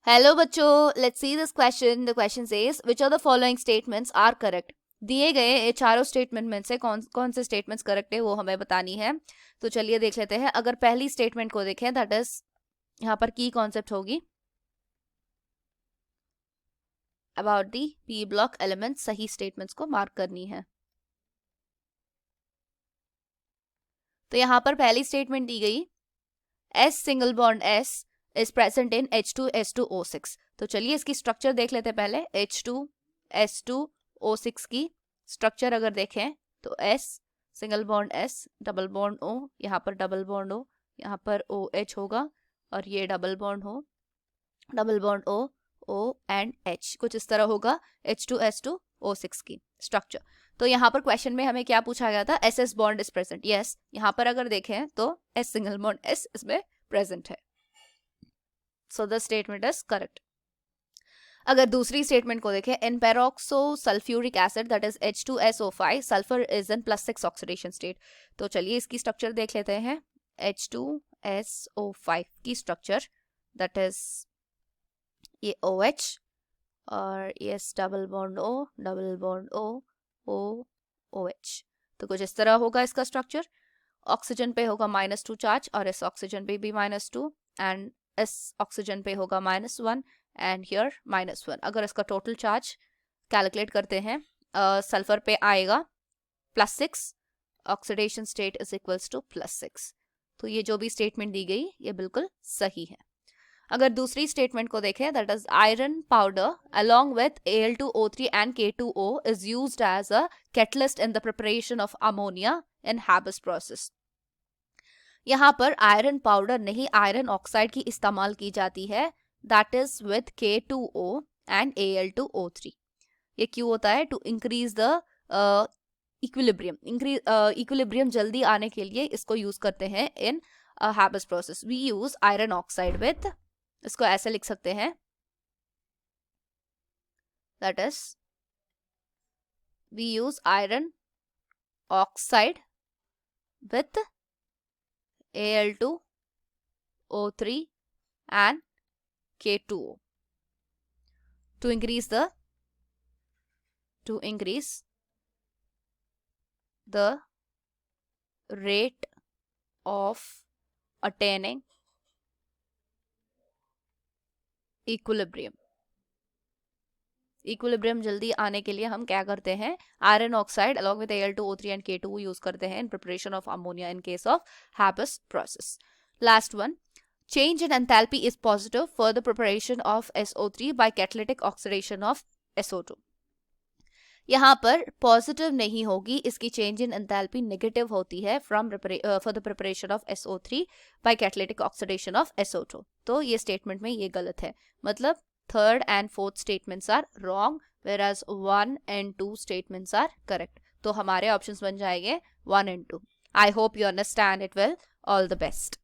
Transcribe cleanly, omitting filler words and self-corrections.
Hello बच्चों, let's see this question. The question says which of the following statements are correct. दिए गए ये चारों स्टेटमेंट में से कौन कौन से स्टेटमेंट्स करेक्ट है वो हमें बतानी है. तो चलिए देख लेते हैं. अगर पहली स्टेटमेंट को देखें, दैट इज यहाँ पर की कॉन्सेप्ट होगी about the P block element. सही स्टेटमेंट्स को मार्क करनी है. तो यहाँ पर पहली स्टेटमेंट दी गई S single bond S is present in H2S2O6. तो चलिए इसकी स्ट्रक्चर देख लेते हैं पहले. H2S2O6 की स्ट्रक्चर अगर देखें तो S single bond S, double bond O, यहाँ पर डबल बॉन्ड O, यहाँ पर OH होगा और ये डबल बॉन्ड हो, double bond O, O and H. कुछ इस तरह होगा H2S2O6 की स्ट्रक्चर. तो यहाँ पर क्वेश्चन में हमें क्या पूछा गया था? SS bond is present. Yes, यहाँ पर अगर देखें तो S सिंगल बॉन्ड S इसमें प्रेजेंट है. So the statement is correct. अगर दूसरी स्टेटमेंट को देखें, in peroxo sulphuric acid that is H2SO5 sulphur is in +6 oxidation state. तो चलिए इसकी स्ट्रक्चर देख लेते हैं. H2SO5 की स्ट्रक्चर दैट इज ये OH और ये double bond O, double bond O, OH. तो कुछ इस तरह होगा इसका स्ट्रक्चर. ऑक्सीजन पे होगा -2 चार्ज और इस ऑक्सीजन पे भी -2 एंड इस ऑक्सीजन पे होगा -1 एंड हियर -1. अगर इसका टोटल चार्ज कैलकुलेट करते हैं, सल्फर पे आएगा +6, oxidation state is equals to +6. तो ये जो भी स्टेटमेंट दी गई ये बिल्कुल सही है. अगर दूसरी स्टेटमेंट को देखें, that is iron powder along with Al2O3 and K2O is used as a catalyst in the preparation of ammonia in Haber's process. यहाँ पर आयरन पाउडर नहीं, आयरन ऑक्साइड की इस्तेमाल की जाती है. That is with K2O and Al2O3. ये क्यों होता है? To increase the equilibrium. Equilibrium जल्दी आने के लिए इसको यूज करते हैं in Haber's process. We use iron oxide with, इसको ऐसे लिख सकते हैं, that is we use iron oxide with Al2O3 and K2O to increase the rate of attaining equilibrium. Equilibrium जल्दी आने के लिए हम क्या करते हैं? Iron oxide along with Al2O3 and K2 use करते हैं in preparation of ammonia in case of Haber's process. Last one, change in enthalpy is positive for the preparation of SO3 by catalytic oxidation of SO2. यहाँ पर positive नहीं होगी, इसकी change in enthalpy negative होती है for the preparation of SO3 by catalytic oxidation of SO2. तो ये statement में ये गलत है. मतलब third and fourth statements are wrong, whereas 1 and 2 statements are correct. तो हमारे options बन जाएंगे 1 and 2. I hope you understand it well. All the best.